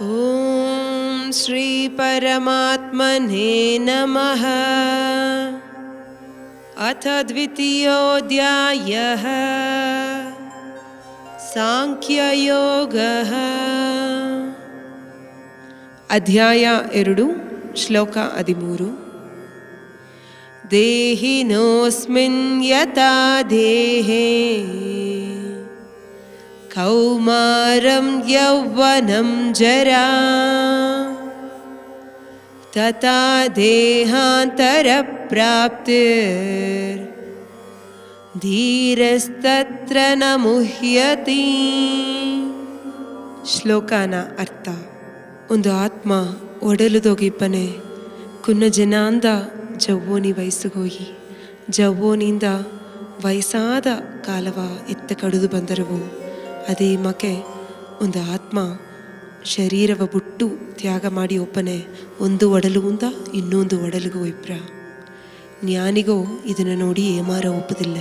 ಓಂ ಶ್ರೀ ಪರಮಾತ್ಮನೇ ನಮಃ. ಅಥ ದ್ವಿತೀಯೋಧ್ಯಾಯಃ ಸಾಂಖ್ಯಯೋಗಃ. ಅಧ್ಯಾಯ 2 ಶ್ಲೋಕ 13. ದೇಹಿನೋಸ್ಮಿನ್ ಯಥಾ ದೇಹೇ ಕೌಮಾರಂ ಯೌವನಂ ಜರಾ ತಥಾ ದೇಹಾಂತರ ಪ್ರಾಪ್ತಿರ್ ಧೀರಸ್ತತ್ರ ನ ಮುಹ್ಯತಿ. ಶ್ಲೋಕನ ಅರ್ಥ: ಒಂದು ಆತ್ಮ ಒಡಲುದೊಗಿಪ್ಪನೆ ಕುನ್ನ ಜನಾಂದ ಜವ್ವೋನಿ ವಯಸ್ಸುಗೋಯಿ ಜವ್ವೋನಿಂದ ವಯಸ್ಸಾದ ಕಾಲವ ಎತ್ತ ಕಡಿದು ಬಂದರವು. ಅದೇ ಮಕೆ ಒಂದು ಆತ್ಮ ಶರೀರವ ಬಿಟ್ಟು ತ್ಯಾಗ ಮಾಡಿ ಒಪ್ಪನೆ ಒಂದು ಒಡಲುಂದ ಇನ್ನೊಂದು ಒಡಲಿಗೂ ಇಬ್ರ. ಜ್ಞಾನಿಗೋ ಇದನ್ನು ನೋಡಿ ಏಮಾರ ಒಪ್ಪುದಿಲ್ಲ.